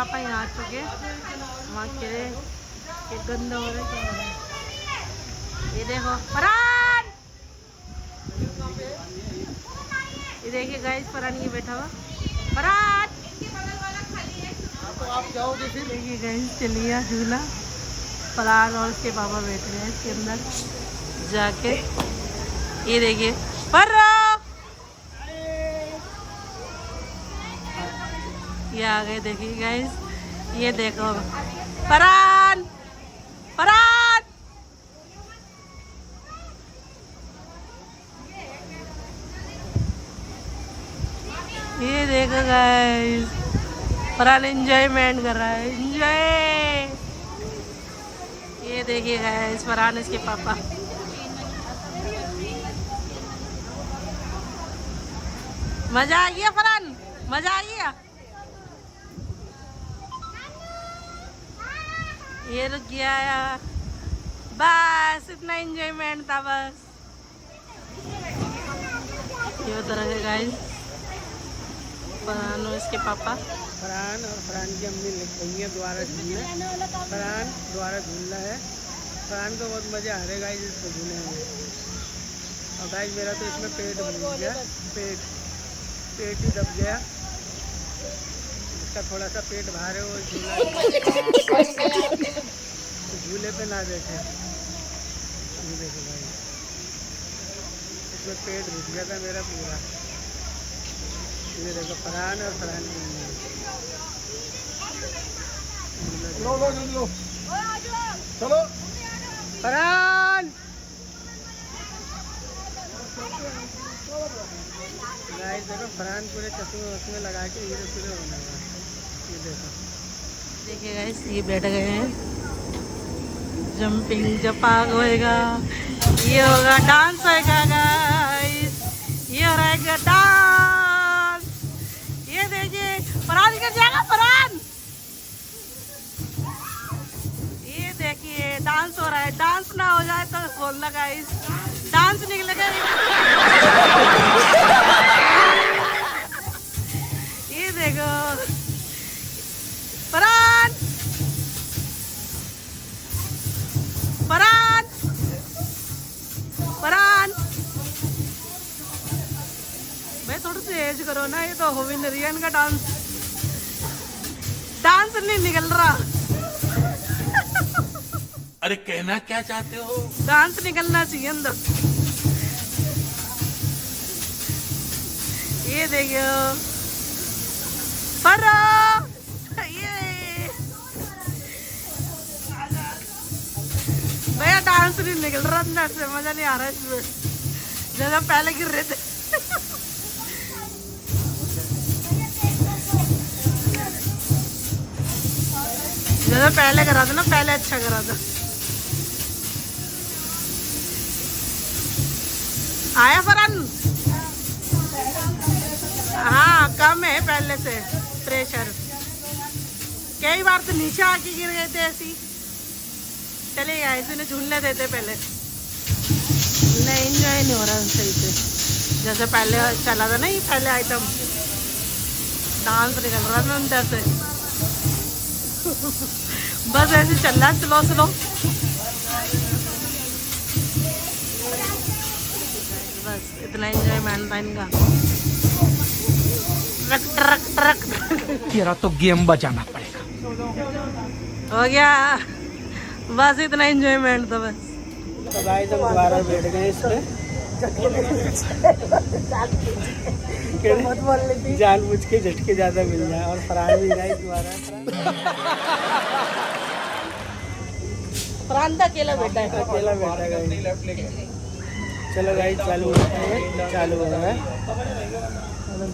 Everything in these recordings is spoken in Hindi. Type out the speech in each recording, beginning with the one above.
पापा यहाँ आ चुके, वहाँ के गंदा हो रहा है। ये देखो फरहान, ये देखिए गाइस फरहान ये बैठा हुआ। फरहान तो आप जाओगे फिर? देखिए गाइस चलिए झूला, फरहान और उसके पापा बैठ रहे हैं इसके अंदर जाके। ये देखिए फरहान ये आ गए, देखिए गाइस ये देखो फरहान फरहान। ये देखो गाइस फरहान एंजॉयमेंट कर रहा है, एंजॉय। ये देखिए गाइस फरहान इसके पापा। मजा आ गया फरहान, मजा आ गया। ये रुक गया यार, बस इतना एंजॉयमेंट था बस। ये उधर है गाइस फरहान और इसके पापा। फरहान और फरहान की अम्मी लग गई है दोबारा झूलने। फरहान दोबारा झूलना है। फरहान को बहुत मज़ा आ रहा है गाइस इसको झूलने में। और गाइस मेरा तो इसमें पेट भर गया, पेट ही दब गया। इसका थोड़ा सा पेट बाहर है, वो झूले पे ना बैठे। ये देखो भाई इसमें पेट घुस गया था मेरा पूरा। ये देखो फरहान और फरहान की लो चलो फरहान। गाइस देखो फरहान पूरे चश्मे वश्मे लगा के हीरो हीरो होने लगा। ये देखो, देखिए गाइस ये बैठ गए हैं, जंपिंग जपाग होएगा, ये होगा डांस होएगा गाइस, ये हो रहेगा डांस। ये देखिए फरहान कर जाएगा फरहान, ये देखिए डांस हो रहा है। डांस ना हो जाए तो बोलना गाइस, डांस निकलेगा। ये देखो फरहान फरहान फरहान भाई थोड़ा सा एज करो ना, ये तो होविंदरियन का डांस नहीं निकल रहा। अरे कहना क्या चाहते हो? डांस निकलना चाहिए अंदर। ये देखियो फरहान, ये भैया डांस नहीं निकल रहा अंदर से, मजा नहीं आ रहा इसमें, जैसा पहले गिर रहे थे। जैसा पहले करा था ना, पहले अच्छा करा था। आया फरहान? हाँ कम है पहले से प्रेशर, कई बार तो नीचे आके गिर गए थे ऐसी। चले ऐसे ने झूलने देते पहले, नहीं एंजॉय नहीं हो रहा सही से जैसे पहले चला था ना। ये पहले आइटम डांस निकल रहा था अंदर से। बस ऐसे चल रहा स्लो स्लो। बस इतना एंजॉयमेंट था इनका। ट्रक ट्रक ट्रक तेरा तो गेम बजाना पड़ेगा। हो गया, बस इतना एंजॉयमेंट था बस। तो गाइस हम दोबारा बैठ गए इसमें, जानबूझ के झटके ज्यादा मिल जाए। और फरहान भी गाइस दोबारा फरहान तो अकेला बैठा है, अकेला बैठा है। चलो गाइस चालू होता है, चालू हो रहा है।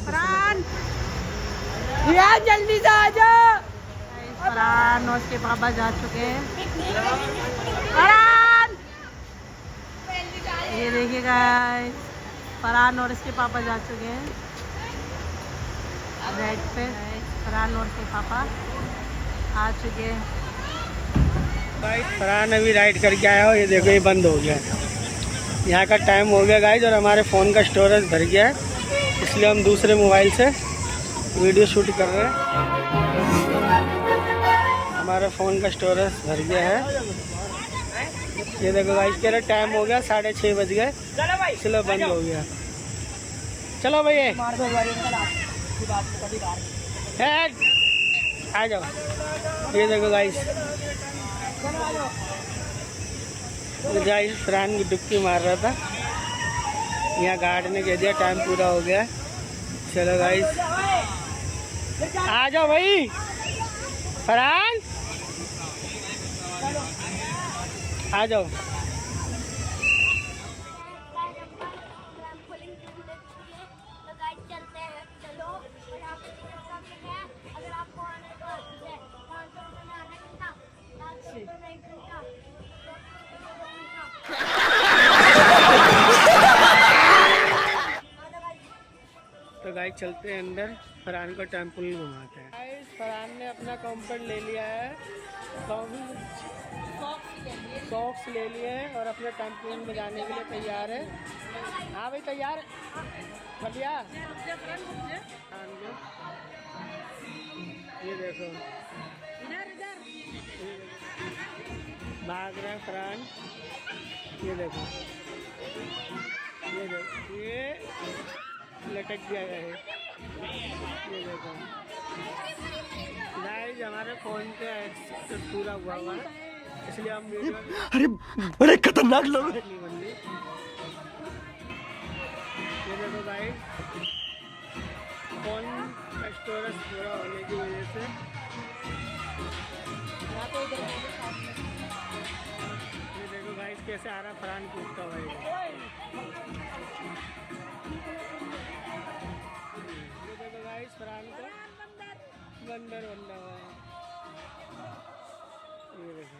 फरहान यार जल्दी से आ जाओ। फरहान और उसके पापा जा चुके हैं। फरहान ये देखिए गाइस, फरहान और इसके पापा जा चुके हैं राइड पे। फरहान और उसके पापा आ चुके हैं। फरहान अभी राइड करके आया हो, ये देखो ये बंद हो गया। यहाँ का टाइम हो गया गाइस और हमारे फ़ोन का स्टोरेज भर गया है, इसलिए हम दूसरे मोबाइल से वीडियो शूट कर रहे हैं। हमारा फ़ोन का स्टोरेज भर गया है। ये देखो गाइस, कह रहे टाइम हो गया, 6:30 बज गए, इसलिए बंद हो गया। चलो भैया आ जाओ। ये देखो गाइस, फरहान की डुबकी मार रहा था, यहाँ गार्ड ने कह दिया टाइम पूरा हो गया। चलो गाइस आ जाओ भाई, फरहान आ जाओ। तो गाइस चलते हैं अंदर, फरहान को टेम्पल घुमाते हैं। गाइस फरहान ने अपना कंफर्ट ले लिया है, सॉक्स ले लिए हैं और अपने टेम्पल में जाने के लिए तैयार है। हाँ भाई तैयार बढ़िया। ये देखो भाग रहा है फरहान, ये देखो ये लटक गया है। ये देखो गाइस, हमारे फोन पे एक्सेस पूरा हुआ है, इसलिए हम वीडियो अरे बड़े खतरनाक लोग हैं। नहीं बन रही। ये देखो गाइस, फोन का स्टोरेज पूरा होने की वजह से ये देखो गाइस कैसे आ रहा फरहान कूदता भाई। ये देखो गाइस फरहान को बंदर बंदा हुआ है। ये देखो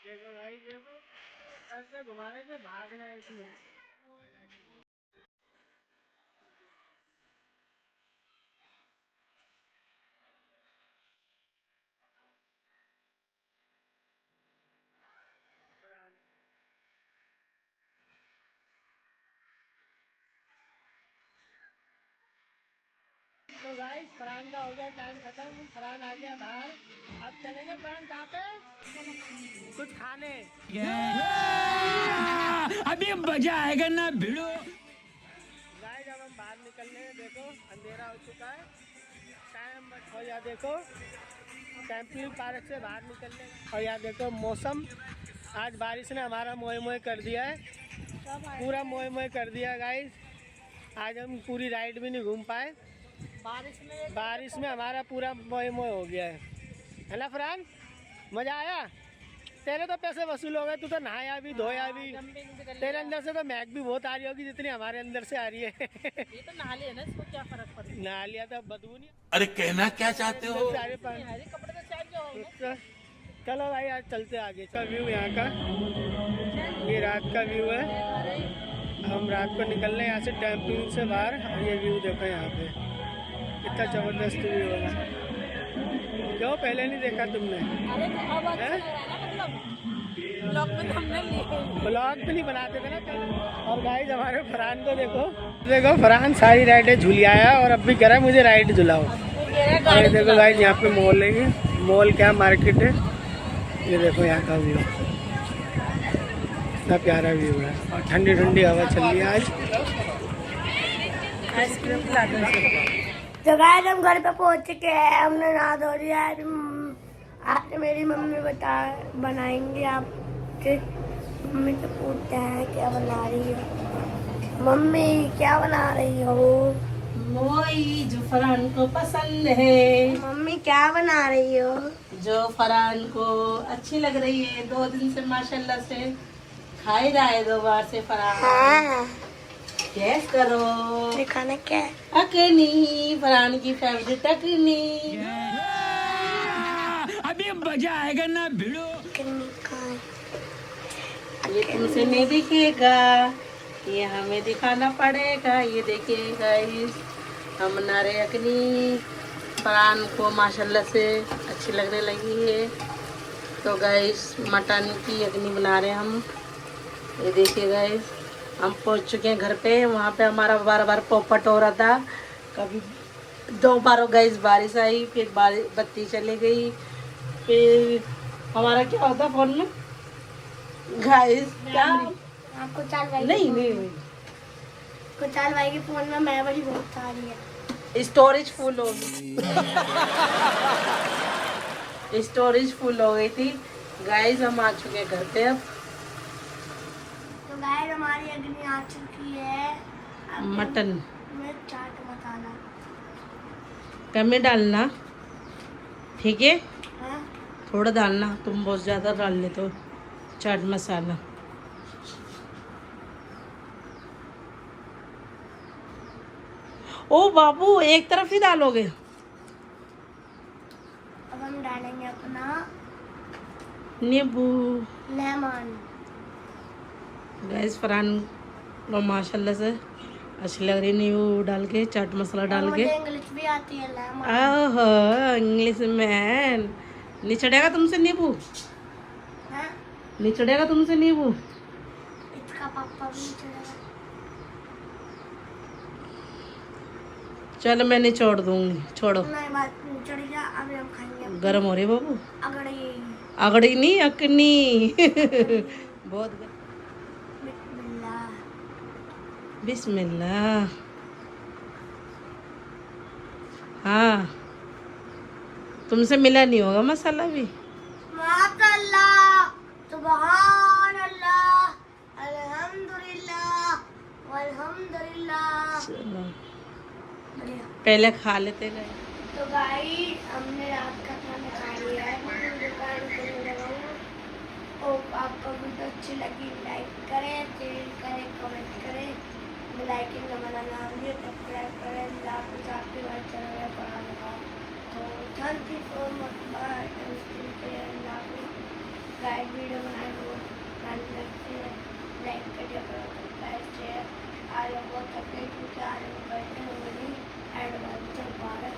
देखो भाई, देखो ऐसे घुमाने से भागना है इसमें। तो गाइस फरहान का हो गया टाइम खत्म, फरहान आ गया बाहर। अब चलेंगे फरहान कहाँ पे? कुछ खाने। अभी मजा आएगा ना भिड़ो। गाइस अब हम बाहर निकल रहे हैं, देखो अंधेरा हो चुका है, टाइम मत हो जा। देखो टेम्पल पार्क से बाहर निकल रहे हैं और यहाँ देखो मौसम, आज बारिश ने हमारा मोए मोए कर दिया है, पूरा मोए मोए कर दिया गाइस। आज हम पूरी राइड भी नहीं घूम पाए, बारिश में हमारा पूरा मोए मोए हो गया है ना फरहान? मज़ा आया? तेरे तो पैसे वसूल हो गए, तू तो नहाया भी धोया भी, तेरे अंदर से तो महक भी बहुत आ रही होगी जितनी हमारे अंदर से आ रही है। ये तो नहा लिया ना, इसको क्या फर्क पड़ेगा? नहा लिया तो बदबू नहीं। अरे कहना क्या चाहते हो? हरे कपड़े तो चाहिए होंगे। चलो भाई आज चलते आगे का व्यू यहाँ का, ये रात का व्यू है। हम रात को निकल रहे हैं यहाँ से टेम्पल से बाहर, ये व्यू देखो यहाँ पे कितना जबरदस्त व्यू है। क्यों पहले नहीं देखा तुमने? ब्लॉग में तो हमने लिए, ब्लॉग भी नहीं बनाते थे ना पहले। और गाइस हमारे फरहान को देखो, देखो फरहान सारी राइडें झूली आया और अब भी कह रहा है मुझे राइड झुलाओ। और देखो गाइस यहाँ पे मॉल है, ये मॉल क्या मार्केट है। ये देखो यहाँ का व्यू, इतना प्यारा व्यू है और ठंडी ठंडी हवा चल रही है आज। आइसक्रीम खिला दो। तो गाइस हम घर पे पहुंच चुके हैं, हमने नहा धो लिया है। आज मेरी मम्मी बनाएंगे आपके। मम्मी से पूछते हैं क्या बना रही है, मम्मी क्या बना रही हो? वही जो फरहान को पसंद है, मम्मी क्या बना रही हो? जो फरहान को अच्छी लग रही है। 2 दिन से माशाल्लाह से खा ही रहा है 2 बार से फरहान। हाँ, गैस करो। ये खाना क्या है? अकनी, फरहान की फेवरेट अकनी। अभी मजा आएगा ना भिड़ो। कितनी का है? ये तुमसे नहीं दिखेगा, ये हमें दिखाना पड़ेगा। ये देखिए गाइस, हम बना रहे अकनी। फरहान को माशाल्लाह से अच्छी लगने लगी है। तो गाइस मटन की अकनी बना रहे हैं हम। ये देखिए गाइस, हम पहुंच चुके हैं घर पे। वहाँ पे हमारा बार बार पोपट हो रहा था। कभी 2 बार गाइस बारिश आई, फिर बत्ती चली गई, फिर हमारा क्या होता फोन में गाइस, क्या आपको चाल भाई नहीं कुचाल भाई के फोन में मेमोरी बहुत सारी है। स्टोरेज फुल हो गई। स्टोरेज फुल हो गई थी। गाइस हम आ चुके हैं घर पे अब। तो गाइस हमारी अग्नि आ चुकी है। अब मटन में चाट मसाला कम में डालना, ठीक है? है। थोड़ा डालना, तुम बहुत ज़्यादा डाल लेते हो चाट मसाला। ओ बाबू, एक तरफ ही डालोगे? अब हम डालेंगे अपना नींबू। लेमन। गैस फरहान को माशाल्लाह से अच्छी लग रही नींबू डाल के, चाट मसाला डाल के। मुझे इंग्लिश भी आती है, लेमन। ओहो, इंग्लिश में नहीं चढ़ेगा तुमसे नींबू? हाँ? नहीं चढ़ेगा तुमसे नींबू? इसका पापा भी चलेगा। चलो मैं निचोड़ दूंगी, छोड़ो। नहीं बात नहीं चढ़ेगा। अभी हम खाएंगे। गर्म हो रही बाबू। अगर ये अगड़ी नहीं, अकनी। बहुत बिस्मिल्लाह। बिस्मिल्लाह। हाँ, तुमसे मिला नहीं होगा मसाला भी। माशाअल्लाह, सुभान अल्लाह, अल्हम्दुलिल्लाह, वल्हम्दुलिल्लाह। चलो बढ़िया। पहले खा लेते गए। तो गाइस हमने रात का खाना खा लिया है। मैं दुकान करने लगा हूँ। और आपको वीडियो अच्छी लगी लाइक करें, शेयर करें, कमेंट करें, बेल आइकन दबाना ना भूलिए, सब्सक्राइब करें। आपके बाद चैनल में पढ़ा लगा। तो thank you so much. Bye. Guide video बनाए तो लाइक करिए, सब्सक्राइब शेयर। आज बहुत तकलीफ से आज बैठे हुए एडवेंचर पार्क